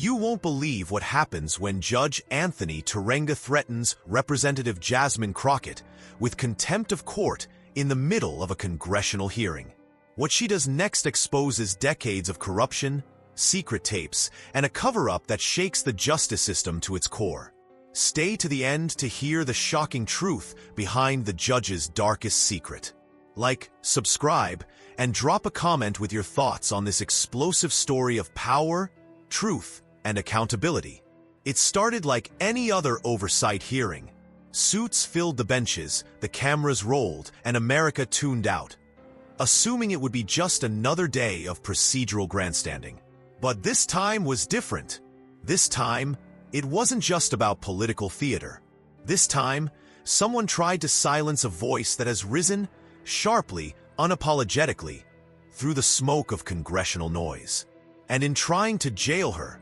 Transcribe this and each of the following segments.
You won't believe what happens when Judge Anthony Terenga threatens Representative Jasmine Crockett with contempt of court in the middle of a congressional hearing. What she does next exposes decades of corruption, secret tapes, and a cover-up that shakes the justice system to its core. Stay to the end to hear the shocking truth behind the judge's darkest secret. Like, subscribe, and drop a comment with your thoughts on this explosive story of power, truth, and accountability. It started like any other oversight hearing. Suits filled the benches, the cameras rolled, and America tuned out, assuming it would be just another day of procedural grandstanding. But this time was different. This time, it wasn't just about political theater. This time, someone tried to silence a voice that has risen, sharply, unapologetically, through the smoke of congressional noise. And in trying to jail her,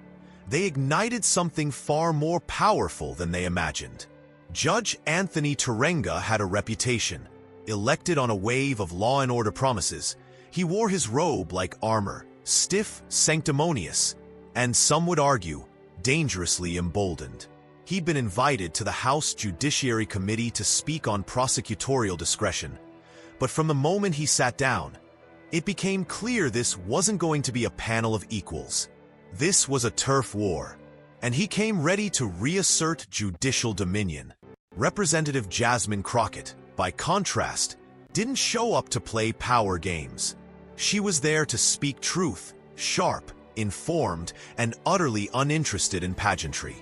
they ignited something far more powerful than they imagined. Judge Anthony Terenga had a reputation. Elected on a wave of law and order promises, he wore his robe like armor, stiff, sanctimonious, and some would argue, dangerously emboldened. He'd been invited to the House Judiciary Committee to speak on prosecutorial discretion. But from the moment he sat down, it became clear this wasn't going to be a panel of equals. This was a turf war, and he came ready to reassert judicial dominion. Representative Jasmine Crockett, by contrast, didn't show up to play power games. She was there to speak truth, sharp, informed, and utterly uninterested in pageantry.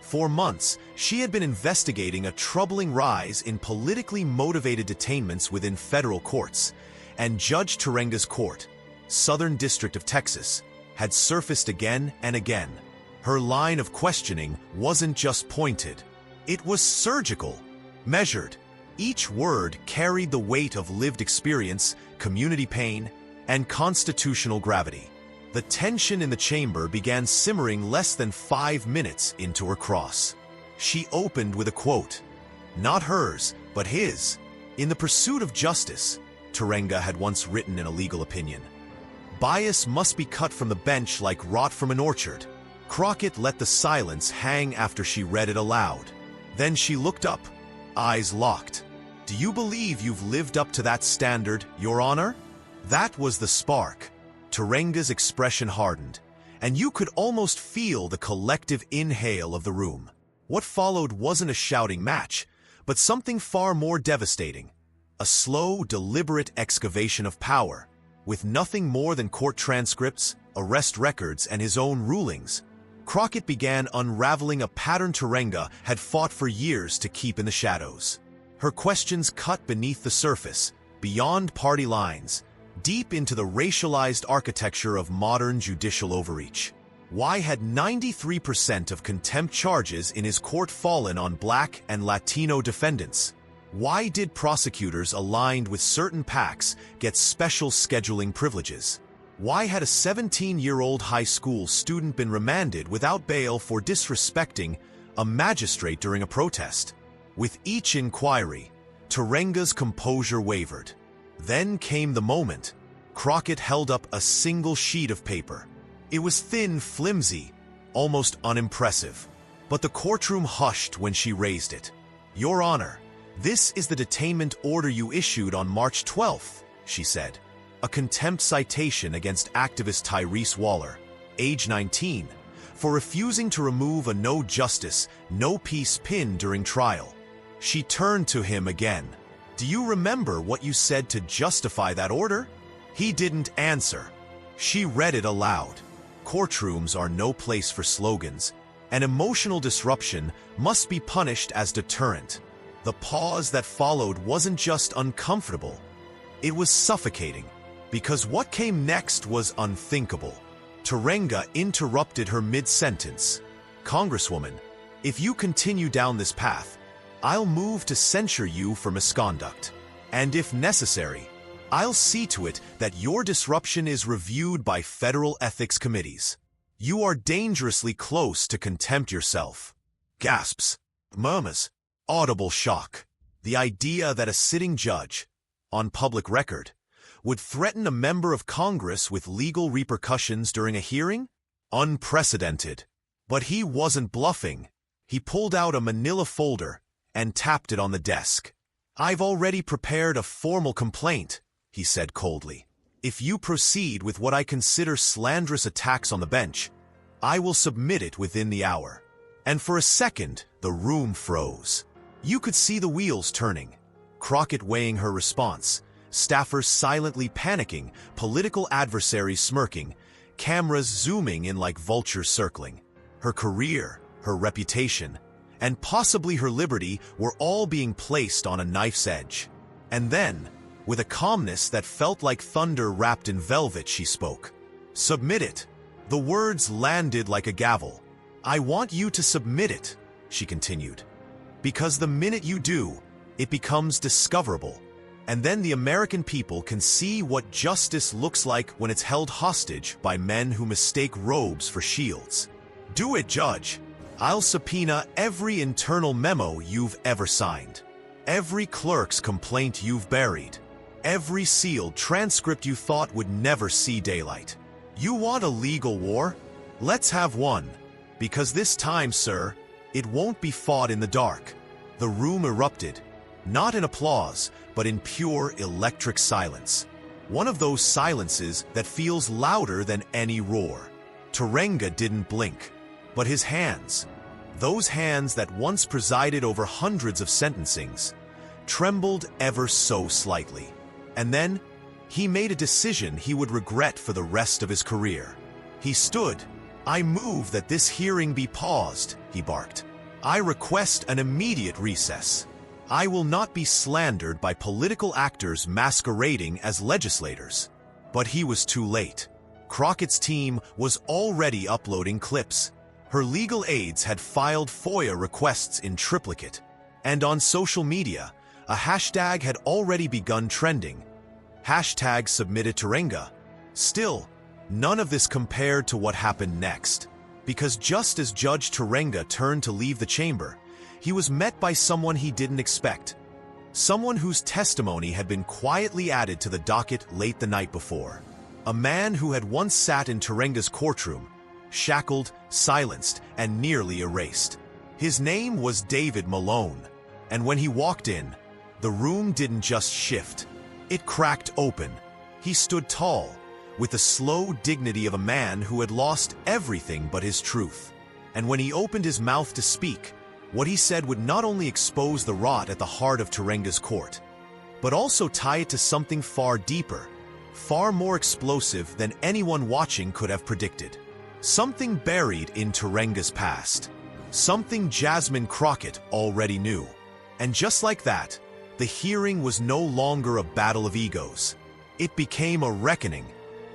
For months, she had been investigating a troubling rise in politically motivated detainments within federal courts, and Judge Terenga's court, Southern District of Texas, had surfaced again and again. Her line of questioning wasn't just pointed. It was surgical, measured. Each word carried the weight of lived experience, community pain, and constitutional gravity. The tension in the chamber began simmering less than 5 minutes into her cross. She opened with a quote, not hers, but his. In the pursuit of justice, Terenga had once written in a legal opinion, bias must be cut from the bench like rot from an orchard. Crockett let the silence hang after she read it aloud. Then she looked up, eyes locked. Do you believe you've lived up to that standard, Your Honor? That was the spark. Terenga's expression hardened, and you could almost feel the collective inhale of the room. What followed wasn't a shouting match, but something far more devastating. A slow, deliberate excavation of power, with nothing more than court transcripts, arrest records, and his own rulings. Crockett began unraveling a pattern Terenga had fought for years to keep in the shadows. Her questions cut beneath the surface, beyond party lines, deep into the racialized architecture of modern judicial overreach. Why had 93% of contempt charges in his court fallen on Black and Latino defendants? Why did prosecutors aligned with certain PACs get special scheduling privileges? Why had a 17-year-old high school student been remanded without bail for disrespecting a magistrate during a protest? With each inquiry, Terenga's composure wavered. Then came the moment. Crockett held up a single sheet of paper. It was thin, flimsy, almost unimpressive. But the courtroom hushed when she raised it. Your Honor, this is the detainment order you issued on March 12th, she said. A contempt citation against activist Tyrese Waller, age 19, for refusing to remove a no justice, no peace pin during trial. She turned to him again. Do you remember what you said to justify that order? He didn't answer. She read it aloud. Courtrooms are no place for slogans, and emotional disruption must be punished as deterrent. The pause that followed wasn't just uncomfortable. It was suffocating, because what came next was unthinkable. Terenga interrupted her mid-sentence. Congresswoman, if you continue down this path, I'll move to censure you for misconduct. And if necessary, I'll see to it that your disruption is reviewed by federal ethics committees. You are dangerously close to contempt yourself. Gasps, murmurs, audible shock. The idea that a sitting judge, on public record, would threaten a member of Congress with legal repercussions during a hearing? Unprecedented. But he wasn't bluffing. He pulled out a manila folder and tapped it on the desk. "I've already prepared a formal complaint," he said coldly. "If you proceed with what I consider slanderous attacks on the bench, I will submit it within the hour." And for a second, the room froze. You could see the wheels turning, Crockett weighing her response, staffers silently panicking, political adversaries smirking, cameras zooming in like vultures circling. Her career, her reputation, and possibly her liberty were all being placed on a knife's edge. And then, with a calmness that felt like thunder wrapped in velvet, she spoke. "Submit it." The words landed like a gavel. "I want you to submit it," she continued. "Because the minute you do, it becomes discoverable. And then the American people can see what justice looks like when it's held hostage by men who mistake robes for shields. Do it, Judge. I'll subpoena every internal memo you've ever signed, every clerk's complaint you've buried, every sealed transcript you thought would never see daylight. You want a legal war? Let's have one. Because this time, sir, it won't be fought in the dark." The room erupted, not in applause, but in pure electric silence. One of those silences that feels louder than any roar. Terenga didn't blink, but his hands, those hands that once presided over hundreds of sentencings, trembled ever so slightly. And then, he made a decision he would regret for the rest of his career. He stood. "I move that this hearing be paused," he barked. "I request an immediate recess. I will not be slandered by political actors masquerading as legislators." But he was too late. Crockett's team was already uploading clips. Her legal aides had filed FOIA requests in triplicate. And on social media, a hashtag had already begun trending. Hashtag submitted Terenga. Still, none of this compared to what happened next. Because just as Judge Terenga turned to leave the chamber, he was met by someone he didn't expect. Someone whose testimony had been quietly added to the docket late the night before. A man who had once sat in Terenga's courtroom, shackled, silenced, and nearly erased. His name was David Malone. And when he walked in, the room didn't just shift. It cracked open. He stood tall, with the slow dignity of a man who had lost everything but his truth. And when he opened his mouth to speak, what he said would not only expose the rot at the heart of Terenga's court, but also tie it to something far deeper, far more explosive than anyone watching could have predicted. Something buried in Terenga's past. Something Jasmine Crockett already knew. And just like that, the hearing was no longer a battle of egos. It became a reckoning.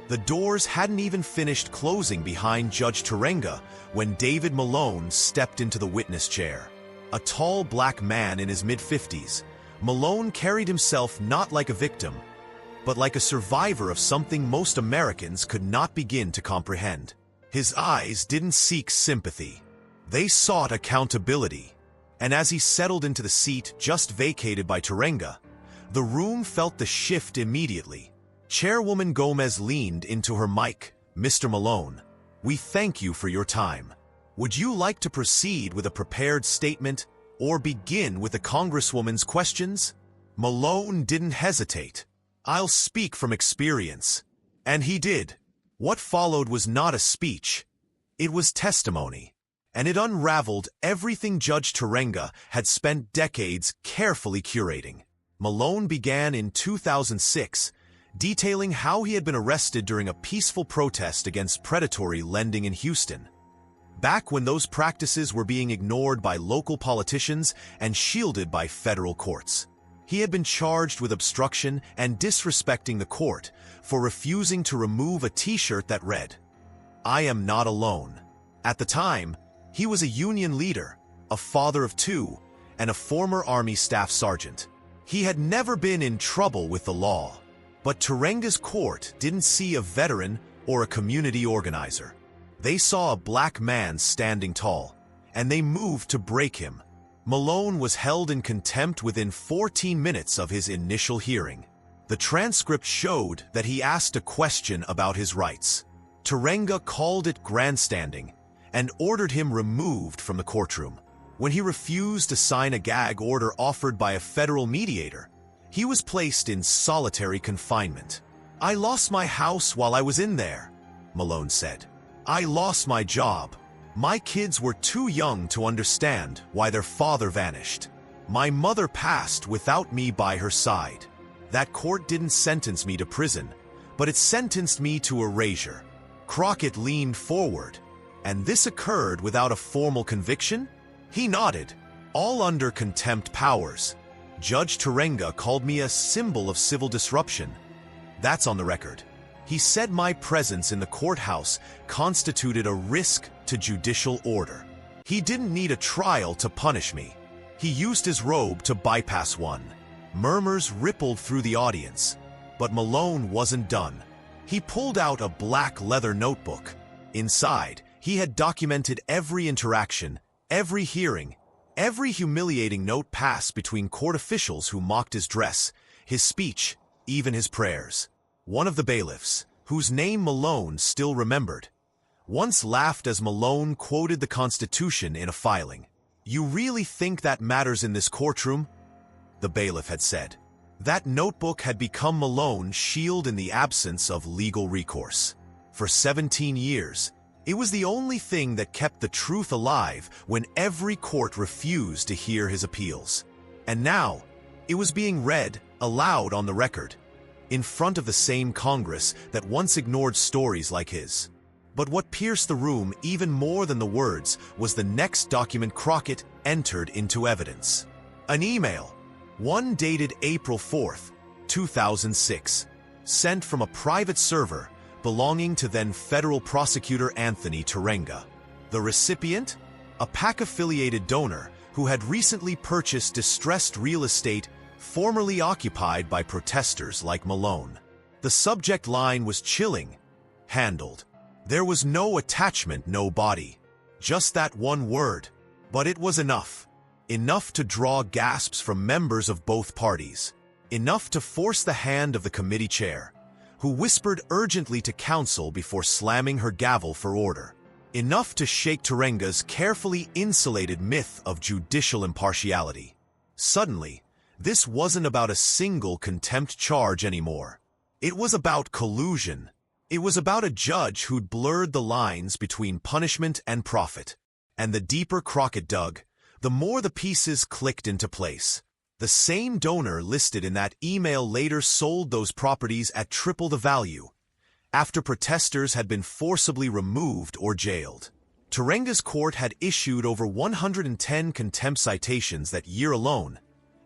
The doors hadn't even finished closing behind Judge Terenga when David Malone stepped into the witness chair. A tall black man in his mid-50s, Malone carried himself not like a victim, but like a survivor of something most Americans could not begin to comprehend. His eyes didn't seek sympathy. They sought accountability. And as he settled into the seat just vacated by Terenga, the room felt the shift immediately. Chairwoman Gomez leaned into her mic. "Mr. Malone, we thank you for your time. Would you like to proceed with a prepared statement or begin with the Congresswoman's questions?" Malone didn't hesitate. "I'll speak from experience." And he did. What followed was not a speech. It was testimony. And it unraveled everything Judge Terenga had spent decades carefully curating. Malone began in 2006, detailing how he had been arrested during a peaceful protest against predatory lending in Houston. Back when those practices were being ignored by local politicians and shielded by federal courts. He had been charged with obstruction and disrespecting the court for refusing to remove a t-shirt that read, "I am not alone." At the time, he was a union leader, a father of two, and a former Army staff sergeant. He had never been in trouble with the law. But Terenga's court didn't see a veteran or a community organizer. They saw a black man standing tall, and they moved to break him. Malone was held in contempt within 14 minutes of his initial hearing. The transcript showed that he asked a question about his rights. Terenga called it grandstanding, and ordered him removed from the courtroom. When he refused to sign a gag order offered by a federal mediator, he was placed in solitary confinement. "I lost my house while I was in there," Malone said. "I lost my job. My kids were too young to understand why their father vanished. My mother passed without me by her side. That court didn't sentence me to prison, but it sentenced me to erasure." Crockett leaned forward. "And this occurred without a formal conviction?" He nodded. "All under contempt powers. Judge Terenga called me a symbol of civil disruption. That's on the record. He said my presence in the courthouse constituted a risk to judicial order. He didn't need a trial to punish me. He used his robe to bypass one." Murmurs rippled through the audience, but Malone wasn't done. He pulled out a black leather notebook. Inside, he had documented every interaction, every hearing, every humiliating note passed between court officials who mocked his dress, his speech, even his prayers. One of the bailiffs, whose name Malone still remembered, once laughed as Malone quoted the Constitution in a filing. "You really think that matters in this courtroom?" the bailiff had said. That notebook had become Malone's shield in the absence of legal recourse. For 17 years, it was the only thing that kept the truth alive when every court refused to hear his appeals. And now, it was being read aloud on the record, in front of the same Congress that once ignored stories like his. But what pierced the room even more than the words was the next document Crockett entered into evidence. An email, one dated April 4th, 2006, sent from a private server belonging to then federal prosecutor Anthony Terenga. The recipient? A PAC-affiliated donor who had recently purchased distressed real estate formerly occupied by protesters like Malone. The subject line was chilling. Handled. There was no attachment, no body. Just that one word. But it was enough. Enough to draw gasps from members of both parties. Enough to force the hand of the committee chair, who whispered urgently to counsel before slamming her gavel for order. Enough to shake Terenga's carefully insulated myth of judicial impartiality. Suddenly, this wasn't about a single contempt charge anymore. It was about collusion. It was about a judge who'd blurred the lines between punishment and profit. And the deeper Crockett dug, the more the pieces clicked into place. The same donor listed in that email later sold those properties at triple the value, after protesters had been forcibly removed or jailed. Terenga's court had issued over 110 contempt citations that year alone,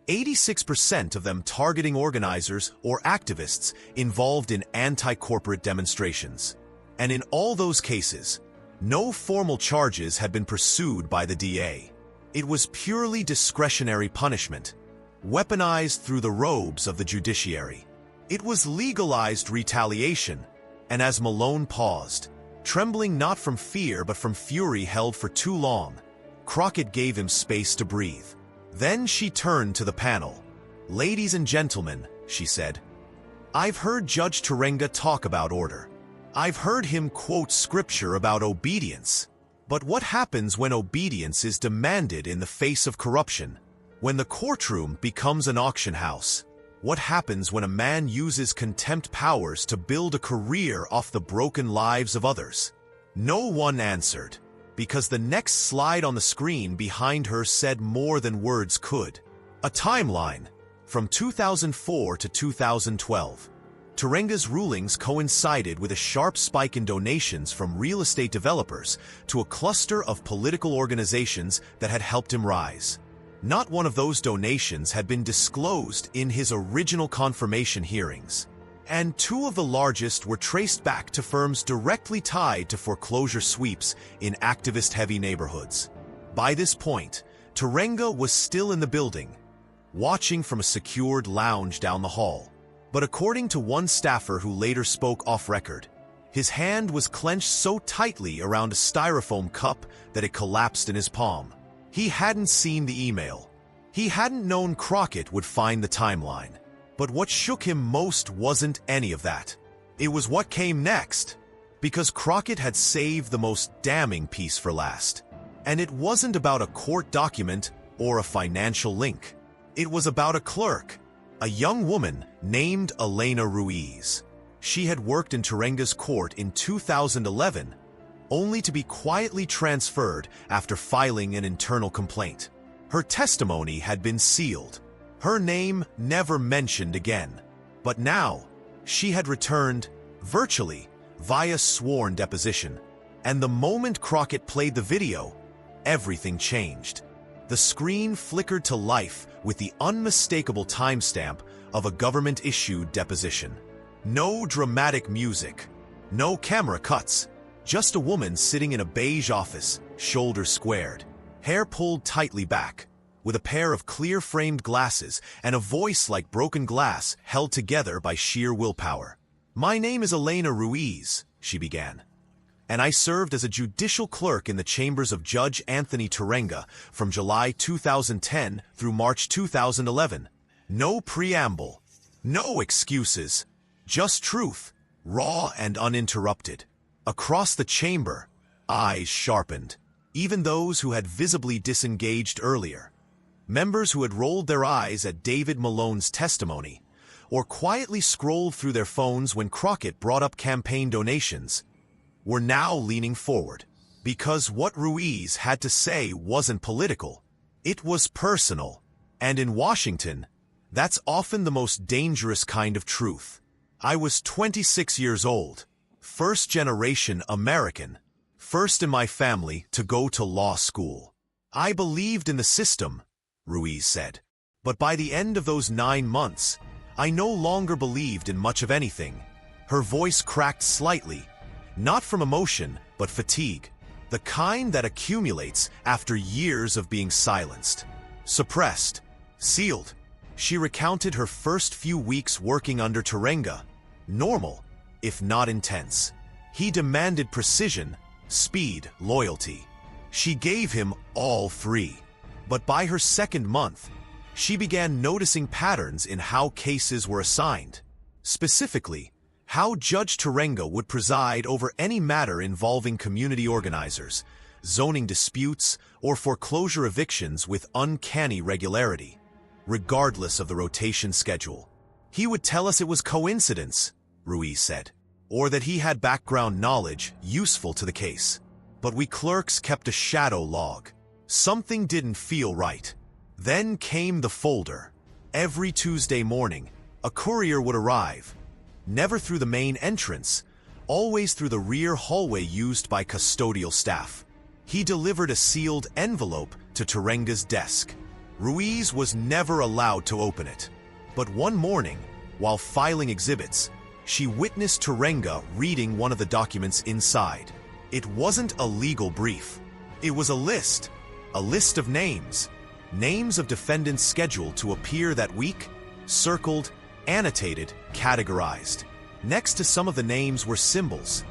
86% of them targeting organizers or activists involved in anti-corporate demonstrations. And in all those cases, no formal charges had been pursued by the DA. It was purely discretionary punishment, weaponized through the robes of the judiciary. It was legalized retaliation, and as Malone paused, trembling not from fear but from fury held for too long, Crockett gave him space to breathe. Then she turned to the panel. "Ladies and gentlemen," she said, "I've heard Judge Terenga talk about order. I've heard him quote scripture about obedience. But what happens when obedience is demanded in the face of corruption? When the courtroom becomes an auction house? What happens when a man uses contempt powers to build a career off the broken lives of others?" No one answered, because the next slide on the screen behind her said more than words could. A timeline from 2004 to 2012. Terenga's rulings coincided with a sharp spike in donations from real estate developers to a cluster of political organizations that had helped him rise. Not one of those donations had been disclosed in his original confirmation hearings, and two of the largest were traced back to firms directly tied to foreclosure sweeps in activist-heavy neighborhoods. By this point, Terenga was still in the building, watching from a secured lounge down the hall. But according to one staffer who later spoke off-record, his hand was clenched so tightly around a styrofoam cup that it collapsed in his palm. He hadn't seen the email. He hadn't known Crockett would find the timeline. But what shook him most wasn't any of that. It was what came next. Because Crockett had saved the most damning piece for last. And it wasn't about a court document or a financial link. It was about a clerk, a young woman named Elena Ruiz. She had worked in Terenga's court in 2011, only to be quietly transferred after filing an internal complaint. Her testimony had been sealed, her name never mentioned again. But now, she had returned, virtually, via sworn deposition. And the moment Crockett played the video, everything changed. The screen flickered to life with the unmistakable timestamp of a government-issued deposition. No dramatic music, no camera cuts, just a woman sitting in a beige office, shoulders squared, hair pulled tightly back, with a pair of clear-framed glasses and a voice like broken glass held together by sheer willpower. "My name is Elena Ruiz," she began, "and I served as a judicial clerk in the chambers of Judge Anthony Terenga from July 2010 through March 2011. No preamble, no excuses, just truth, raw and uninterrupted." Across the chamber, eyes sharpened, even those who had visibly disengaged earlier. Members who had rolled their eyes at David Malone's testimony, or quietly scrolled through their phones when Crockett brought up campaign donations, were now leaning forward, because what Ruiz had to say wasn't political. It was personal, and in Washington, that's often the most dangerous kind of truth. "I was 26 years old, first-generation American, first in my family to go to law school. I believed in the system," Ruiz said. "But by the end of those 9 months, I no longer believed in much of anything." Her voice cracked slightly, not from emotion, but fatigue, the kind that accumulates after years of being silenced, suppressed, sealed. She recounted her first few weeks working under Terenga, normal, if not intense. He demanded precision, speed, loyalty. She gave him all three. But by her second month, she began noticing patterns in how cases were assigned. Specifically, how Judge Terenga would preside over any matter involving community organizers, zoning disputes, or foreclosure evictions with uncanny regularity, regardless of the rotation schedule. "He would tell us it was coincidence," Ruiz said, "or that he had background knowledge useful to the case. But we clerks kept a shadow log. Something didn't feel right." Then came the folder. Every Tuesday morning, a courier would arrive, never through the main entrance, always through the rear hallway used by custodial staff. He delivered a sealed envelope to Terenga's desk. Ruiz was never allowed to open it. But one morning, while filing exhibits, she witnessed Terenga reading one of the documents inside. It wasn't a legal brief. It was a list of names. Names of defendants scheduled to appear that week, circled, annotated, categorized. Next to some of the names were symbols: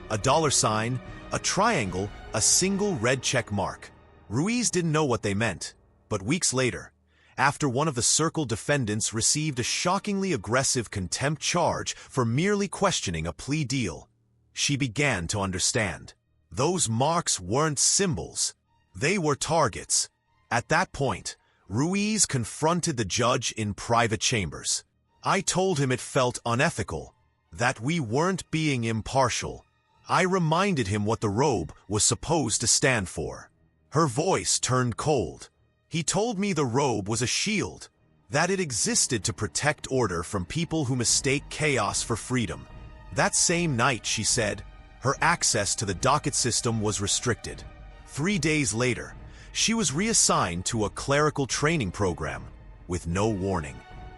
a $sign, a triangle, a single red check mark. Ruiz didn't know what they meant, but weeks later, after one of the circled defendants received a shockingly aggressive contempt charge for merely questioning a plea deal, she began to understand. Those marks weren't symbols. They were targets. At that point, Ruiz confronted the judge in private chambers. "I told him it felt unethical, that we weren't being impartial. I reminded him what the robe was supposed to stand for." Her voice turned cold. "He told me the robe was a shield, that it existed to protect order from people who mistake chaos for freedom." That same night, she said, her access to the docket system was restricted. 3 days later, she was reassigned to a clerical training program, with no warning.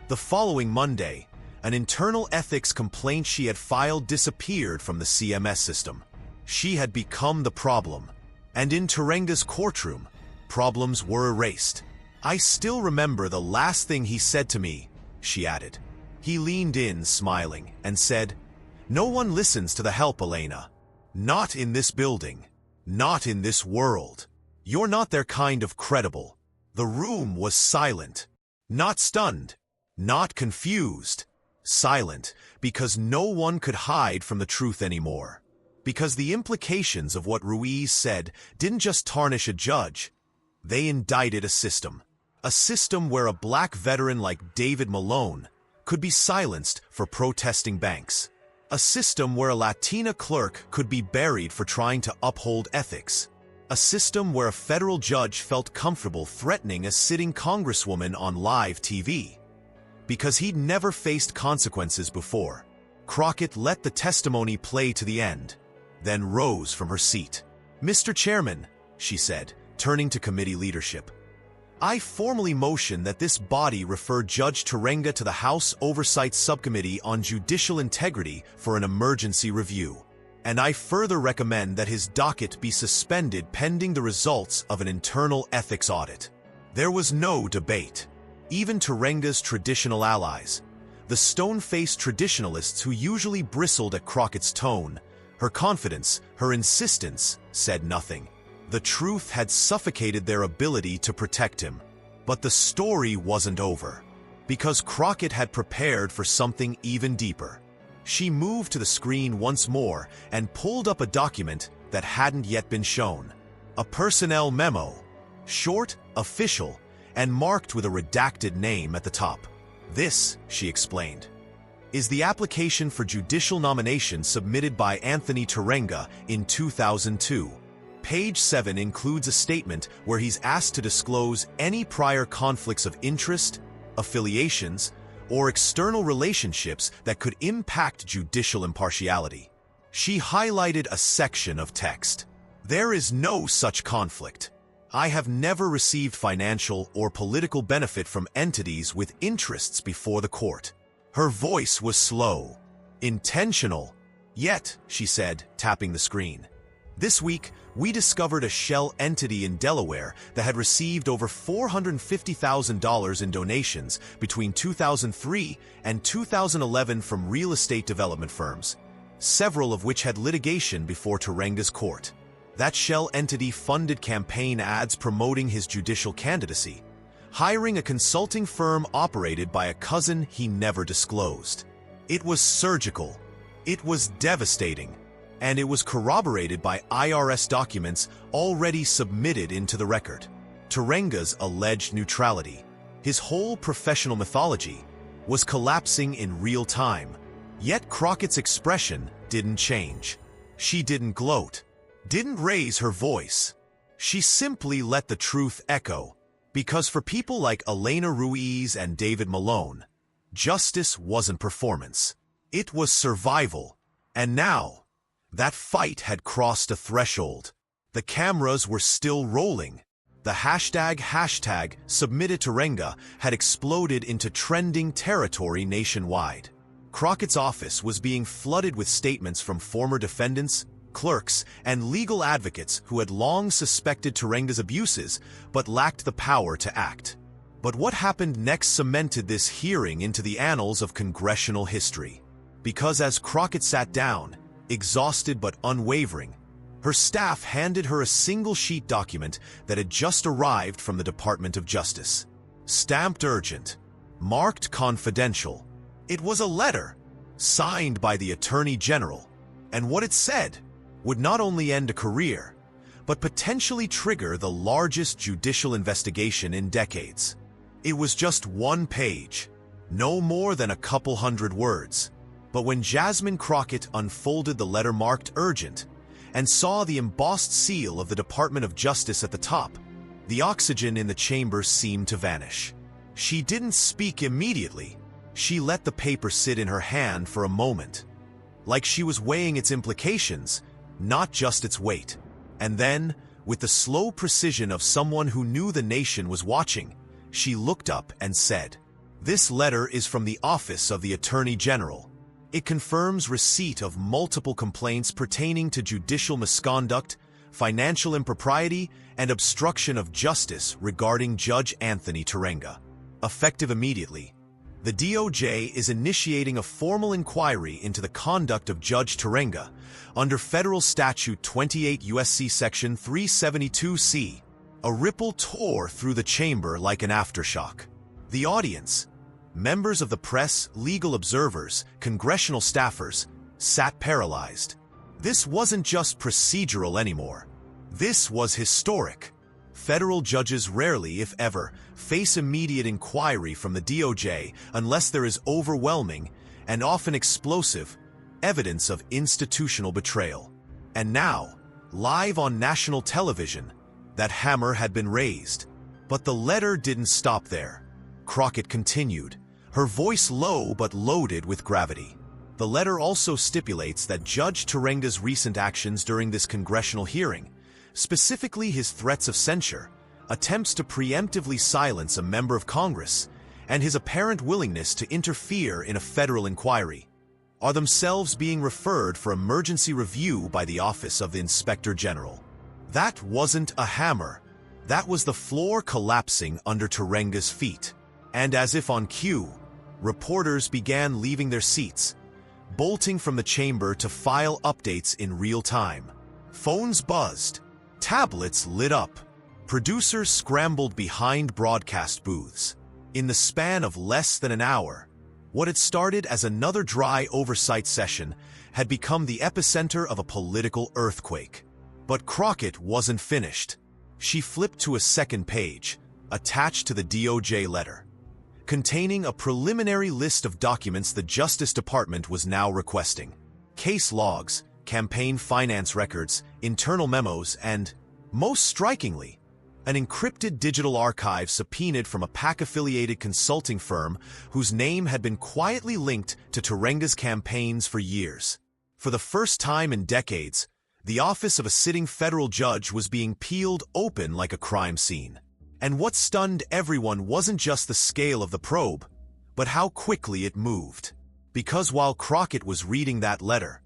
The following Monday, an internal ethics complaint she had filed disappeared from the CMS system. She had become the problem, and in Terenga's courtroom, problems were erased. "I still remember the last thing he said to me," she added. He leaned in, smiling, and said, "No one listens to the help, Elena. Not in this building. Not in this world. You're not their kind of credible." The room was silent. Not stunned. Not confused. Silent, because no one could hide from the truth anymore. Because the implications of what Ruiz said didn't just tarnish a judge, they indicted a system. A system where a black veteran like David Malone could be silenced for protesting banks. A system where a Latina clerk could be buried for trying to uphold ethics. A system where a federal judge felt comfortable threatening a sitting congresswoman on live TV. Because he'd never faced consequences before, Crockett let the testimony play to the end, then rose from her seat. "Mr. Chairman," she said, turning to committee leadership, "I formally motion that this body refer Judge Terenga to the House Oversight Subcommittee on Judicial Integrity for an emergency review. And I further recommend that his docket be suspended pending the results of an internal ethics audit." There was no debate. Even Terenga's traditional allies, the stone-faced traditionalists who usually bristled at Crockett's tone, her confidence, her insistence, said nothing. The truth had suffocated their ability to protect him. But the story wasn't over, because Crockett had prepared for something even deeper. She moved to the screen once more and pulled up a document that hadn't yet been shown. A personnel memo, short, official, and marked with a redacted name at the top. "This," she explained, "is the application for judicial nomination submitted by Anthony Terenga in 2002. Page 7 includes a statement where he's asked to disclose any prior conflicts of interest, affiliations, or external relationships that could impact judicial impartiality." She highlighted a section of text. "There is no such conflict. I have never received financial or political benefit from entities with interests before the court." Her voice was slow, intentional. "Yet," she said, tapping the screen, "this week, we discovered a shell entity in Delaware that had received over $450,000 in donations between 2003 and 2011 from real estate development firms, several of which had litigation before Terenga's court. That shell entity funded campaign ads promoting his judicial candidacy, hiring a consulting firm operated by a cousin he never disclosed. It was surgical. It was devastating. And it was corroborated by IRS documents already submitted into the record. Terenga's alleged neutrality, his whole professional mythology, was collapsing in real time. Yet Crockett's expression didn't change. She didn't gloat, didn't raise her voice. She simply let the truth echo. Because for people like Elena Ruiz and David Malone, justice wasn't performance. It was survival. And now, that fight had crossed a threshold. The cameras were still rolling. The hashtag submitted Terenga had exploded into trending territory nationwide. Crockett's office was being flooded with statements from former defendants, clerks, and legal advocates who had long suspected Terenga's abuses but lacked the power to act. But what happened next cemented this hearing into the annals of congressional history. Because as Crockett sat down, exhausted but unwavering, her staff handed her a single-sheet document that had just arrived from the Department of Justice. Stamped urgent, marked confidential. It was a letter, signed by the Attorney General, and what it said would not only end a career, but potentially trigger the largest judicial investigation in decades. It was just one page, no more than a couple hundred words. But when Jasmine Crockett unfolded the letter marked urgent and saw the embossed seal of the Department of Justice at the top, the oxygen in the chamber seemed to vanish. She didn't speak immediately. She let the paper sit in her hand for a moment, like she was weighing its implications, not just its weight. And then, with the slow precision of someone who knew the nation was watching, she looked up and said, "This letter is from the Office of the Attorney General. It confirms receipt of multiple complaints pertaining to judicial misconduct, financial impropriety, and obstruction of justice regarding Judge Anthony Terenga. Effective immediately, the DOJ is initiating a formal inquiry into the conduct of Judge Terenga under Federal Statute 28 U.S.C. Section 372C. A ripple tore through the chamber like an aftershock. The audience, members of the press, legal observers, congressional staffers, sat paralyzed. This wasn't just procedural anymore. This was historic. Federal judges rarely, if ever, face immediate inquiry from the DOJ unless there is overwhelming, and often explosive, evidence of institutional betrayal. And now, live on national television, that hammer had been raised. But the letter didn't stop there. Crockett continued, her voice low but loaded with gravity. The letter also stipulates that Judge Terenga's recent actions during this congressional hearing, specifically his threats of censure, attempts to preemptively silence a member of Congress, and his apparent willingness to interfere in a federal inquiry, are themselves being referred for emergency review by the Office of the Inspector General. That wasn't a hammer. That was the floor collapsing under Terenga's feet. And as if on cue, reporters began leaving their seats, bolting from the chamber to file updates in real time. Phones buzzed. Tablets lit up. Producers scrambled behind broadcast booths. In the span of less than an hour, what had started as another dry oversight session had become the epicenter of a political earthquake. But Crockett wasn't finished. She flipped to a second page, attached to the DOJ letter, containing a preliminary list of documents the Justice Department was now requesting. Case logs, campaign finance records, internal memos, and, most strikingly, an encrypted digital archive subpoenaed from a PAC-affiliated consulting firm whose name had been quietly linked to Terenga's campaigns for years. For the first time in decades, the office of a sitting federal judge was being peeled open like a crime scene. And what stunned everyone wasn't just the scale of the probe, but how quickly it moved. Because while Crockett was reading that letter,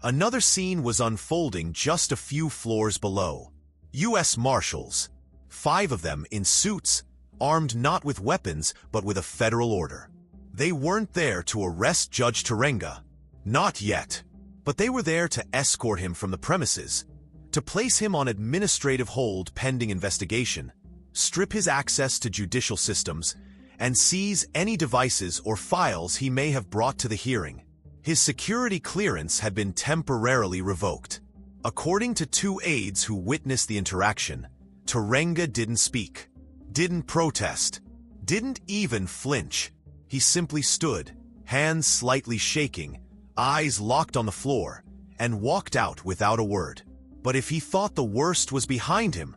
another scene was unfolding just a few floors below. U.S. Marshals, 5 of them in suits, armed not with weapons but with a federal order. They weren't there to arrest Judge Terenga. Not yet. But they were there to escort him from the premises, to place him on administrative hold pending investigation, strip his access to judicial systems, and seize any devices or files he may have brought to the hearing. His security clearance had been temporarily revoked. According to 2 aides who witnessed the interaction, Terenga didn't speak, didn't protest, didn't even flinch. He simply stood, hands slightly shaking, eyes locked on the floor, and walked out without a word. But if he thought the worst was behind him,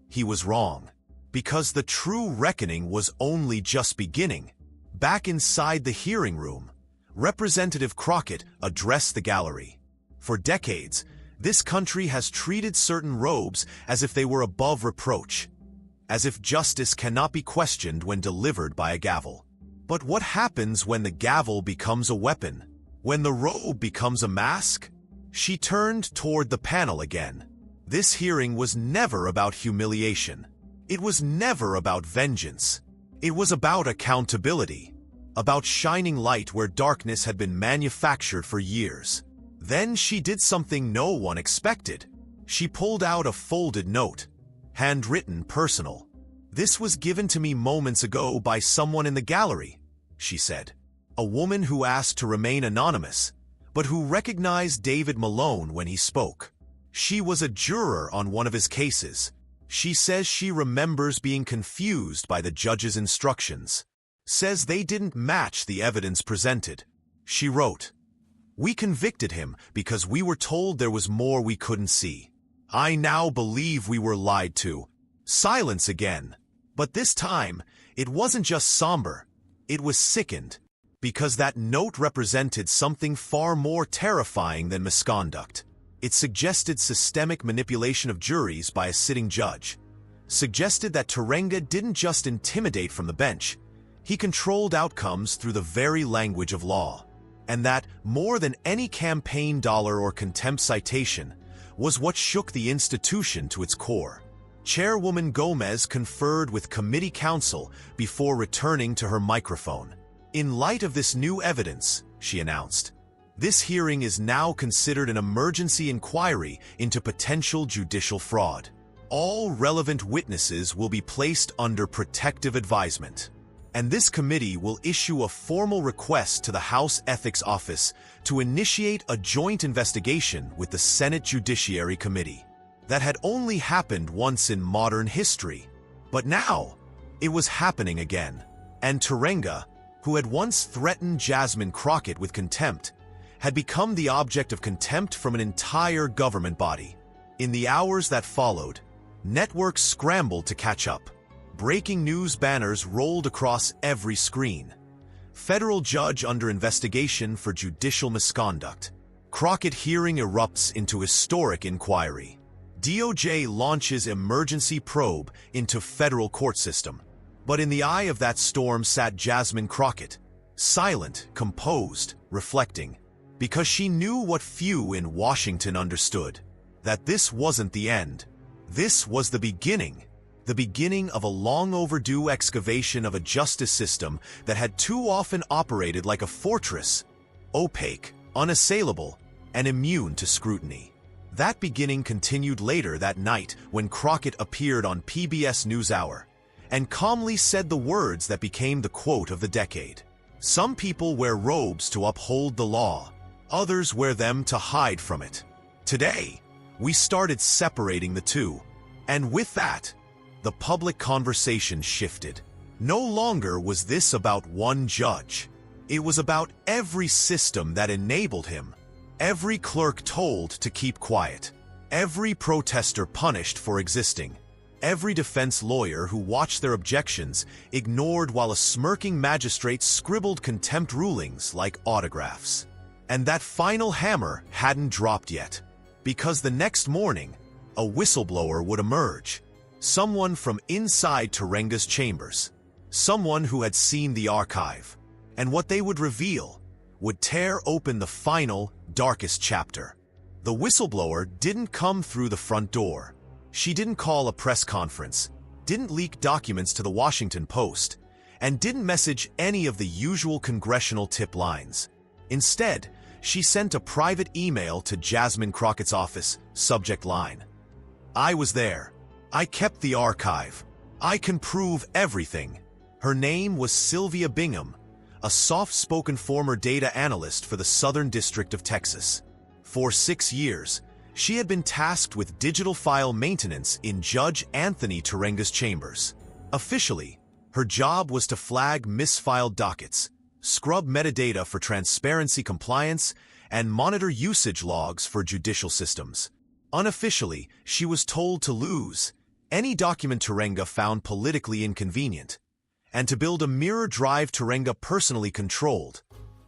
he was wrong. Because the true reckoning was only just beginning. Back inside the hearing room, Representative Crockett addressed the gallery. For decades, this country has treated certain robes as if they were above reproach, as if justice cannot be questioned when delivered by a gavel. But what happens when the gavel becomes a weapon? When the robe becomes a mask? She turned toward the panel again. This hearing was never about humiliation. It was never about vengeance. It was about accountability, about shining light where darkness had been manufactured for years. Then she did something no one expected. She pulled out a folded note, handwritten, personal. "This was given to me moments ago by someone in the gallery," she said. A woman who asked to remain anonymous, but who recognized David Malone when he spoke. She was a juror on one of his cases. She says she remembers being confused by the judge's instructions. Says they didn't match the evidence presented. She wrote, "We convicted him because we were told there was more we couldn't see. I now believe we were lied to." Silence again. But this time, it wasn't just somber. It was sickened. Because that note represented something far more terrifying than misconduct. It suggested systemic manipulation of juries by a sitting judge. Suggested that Terenga didn't just intimidate from the bench, he controlled outcomes through the very language of law. And that, more than any campaign dollar or contempt citation, was what shook the institution to its core. Chairwoman Gomez conferred with committee counsel before returning to her microphone. "In light of this new evidence," she announced, "this hearing is now considered an emergency inquiry into potential judicial fraud. All relevant witnesses will be placed under protective advisement." And this committee will issue a formal request to the House Ethics Office to initiate a joint investigation with the Senate Judiciary Committee. That had only happened once in modern history. But now, it was happening again. And Terenga, who had once threatened Jasmine Crockett with contempt, had become the object of contempt from an entire government body. In the hours that followed, networks scrambled to catch up. Breaking news banners rolled across every screen. Federal judge under investigation for judicial misconduct. Crockett hearing erupts into historic inquiry. DOJ launches emergency probe into federal court system. But in the eye of that storm sat Jasmine Crockett, silent, composed, reflecting, because she knew what few in Washington understood, that this wasn't the end. This was the beginning of a long overdue excavation of a justice system that had too often operated like a fortress, opaque, unassailable, and immune to scrutiny. That beginning continued later that night when Crockett appeared on PBS NewsHour and calmly said the words that became the quote of the decade. Some people wear robes to uphold the law, others wear them to hide from it. Today, we started separating the two, and with that, the public conversation shifted. No longer was this about one judge. It was about every system that enabled him, every clerk told to keep quiet, every protester punished for existing, every defense lawyer who watched their objections ignored while a smirking magistrate scribbled contempt rulings like autographs. And that final hammer hadn't dropped yet, because the next morning, a whistleblower would emerge. Someone from inside Terenga's chambers. Someone who had seen the archive. And what they would reveal would tear open the final, darkest chapter. The whistleblower didn't come through the front door. She didn't call a press conference, didn't leak documents to the Washington Post, and didn't message any of the usual congressional tip lines. Instead, she sent a private email to Jasmine Crockett's office, subject line. I was there. I kept the archive. I can prove everything. Her name was Sylvia Bingham, a soft-spoken former data analyst for the Southern District of Texas. For 6 years, she had been tasked with digital file maintenance in Judge Anthony Terenga's chambers. Officially, her job was to flag misfiled dockets, scrub metadata for transparency compliance, and monitor usage logs for judicial systems. Unofficially, she was told to lose any document Terenga found politically inconvenient, and to build a mirror drive Terenga personally controlled,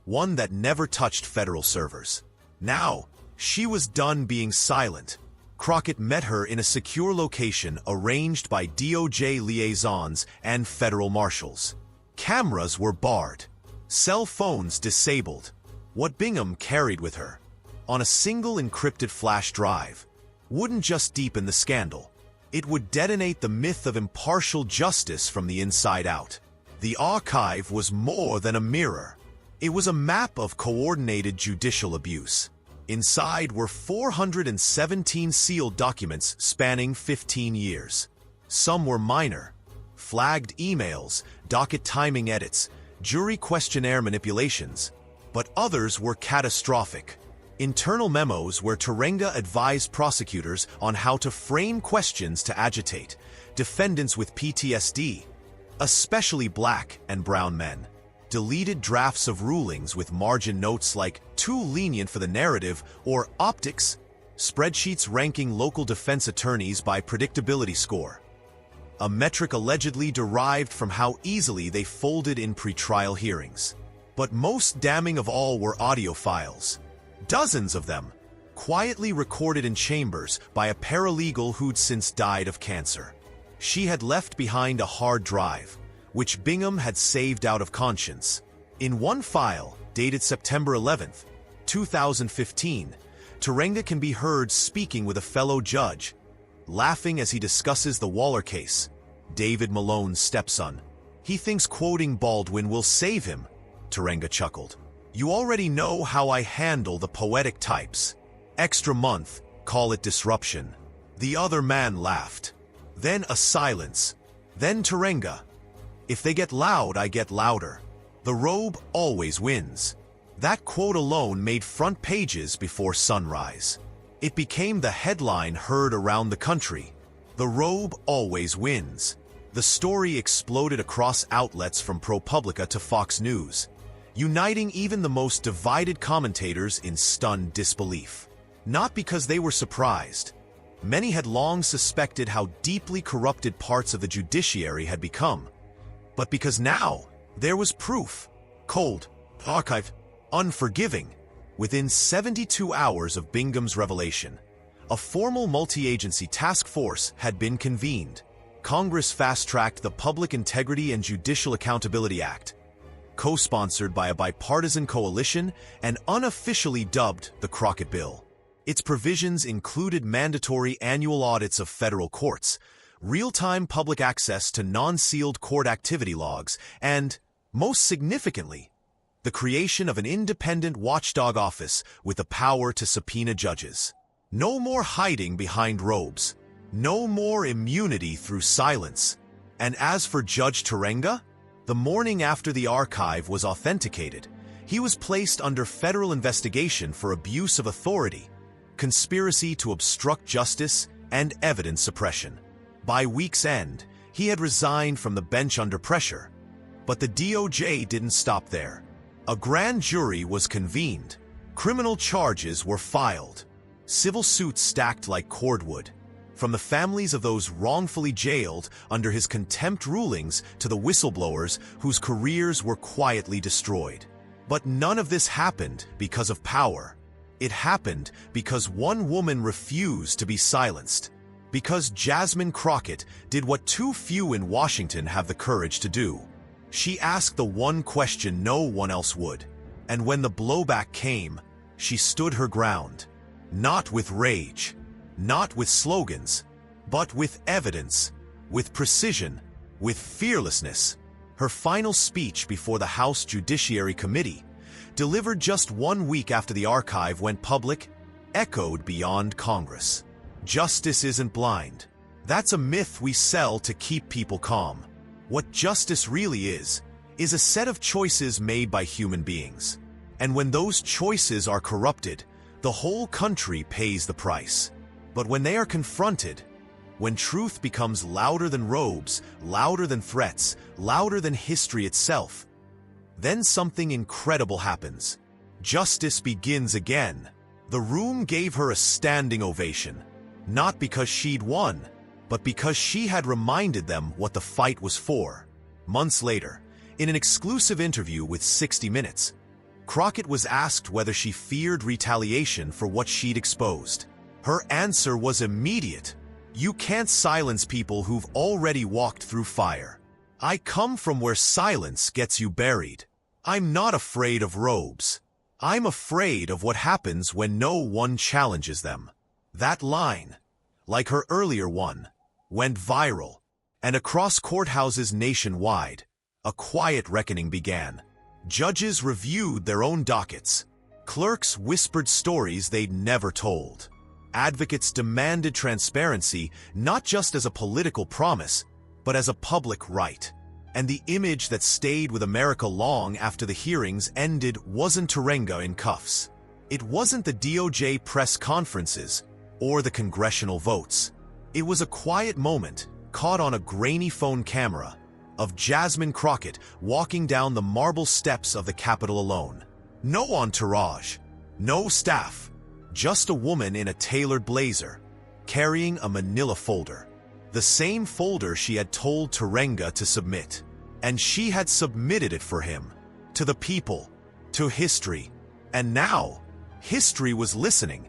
one that never touched federal servers. Now, she was done being silent. Crockett met her in a secure location arranged by DOJ liaisons and federal marshals. Cameras were barred. Cell phones disabled. What Bingham carried with her, on a single encrypted flash drive, wouldn't just deepen the scandal. It would detonate the myth of impartial justice from the inside out. The archive was more than a mirror. It was a map of coordinated judicial abuse. Inside were 417 sealed documents spanning 15 years. Some were minor, flagged emails, docket timing edits, jury questionnaire manipulations, but others were catastrophic. Internal memos where Terenga advised prosecutors on how to frame questions to agitate defendants with PTSD, especially black and brown men. Deleted drafts of rulings with margin notes like too lenient for the narrative or optics, spreadsheets ranking local defense attorneys by predictability score. A metric allegedly derived from how easily they folded in pretrial hearings. But most damning of all were audio files. Dozens of them, quietly recorded in chambers by a paralegal who'd since died of cancer. She had left behind a hard drive, which Bingham had saved out of conscience. In one file, dated September 11, 2015, Terenga can be heard speaking with a fellow judge, laughing as he discusses the Waller case, David Malone's stepson. He thinks quoting Baldwin will save him, Terenga chuckled. You already know how I handle the poetic types. Extra month, call it disruption. The other man laughed. Then a silence. Then Terenga. If they get loud, I get louder. The robe always wins. That quote alone made front pages before sunrise. It became the headline heard around the country. The robe always wins. The story exploded across outlets from ProPublica to Fox News, uniting even the most divided commentators in stunned disbelief. Not because they were surprised. Many had long suspected how deeply corrupted parts of the judiciary had become, but because now there was proof. Cold, archived, unforgiving. Within 72 hours of Bingham's revelation, a formal multi-agency task force had been convened. Congress fast-tracked the Public Integrity and Judicial Accountability Act, co-sponsored by a bipartisan coalition and unofficially dubbed the Crockett Bill. Its provisions included mandatory annual audits of federal courts, real-time public access to non-sealed court activity logs, and, most significantly, the creation of an independent watchdog office with the power to subpoena judges. No more hiding behind robes. No more immunity through silence. And as for Judge Terenga, the morning after the archive was authenticated, he was placed under federal investigation for abuse of authority, conspiracy to obstruct justice, and evidence suppression. By week's end, he had resigned from the bench under pressure. But the DOJ didn't stop there. A grand jury was convened. Criminal charges were filed. Civil suits stacked like cordwood. From the families of those wrongfully jailed under his contempt rulings to the whistleblowers whose careers were quietly destroyed. But none of this happened because of power. It happened because one woman refused to be silenced. Because Jasmine Crockett did what too few in Washington have the courage to do. She asked the one question no one else would. And when the blowback came, she stood her ground. Not with rage, not with slogans, but with evidence, with precision, with fearlessness. Her final speech before the House Judiciary Committee, delivered just 1 week after the archive went public, echoed beyond Congress. Justice isn't blind. That's a myth we sell to keep people calm. What justice really is a set of choices made by human beings. And when those choices are corrupted, the whole country pays the price. But when they are confronted, when truth becomes louder than robes, louder than threats, louder than history itself, then something incredible happens. Justice begins again. The room gave her a standing ovation, not because she'd won, but because she had reminded them what the fight was for. Months later, in an exclusive interview with 60 Minutes, Crockett was asked whether she feared retaliation for what she'd exposed. Her answer was immediate. You can't silence people who've already walked through fire. I come from where silence gets you buried. I'm not afraid of robes. I'm afraid of what happens when no one challenges them. That line, like her earlier one, went viral, and across courthouses nationwide, a quiet reckoning began. Judges reviewed their own dockets. Clerks whispered stories they'd never told. Advocates demanded transparency not just as a political promise, but as a public right. And the image that stayed with America long after the hearings ended wasn't Terenga in cuffs. It wasn't the DOJ press conferences or the congressional votes. It was a quiet moment, caught on a grainy phone camera, of Jasmine Crockett walking down the marble steps of the Capitol alone. No entourage, no staff, just a woman in a tailored blazer, carrying a manila folder. The same folder she had told Terenga to submit. And she had submitted it for him, to the people, to history. And now, history was listening.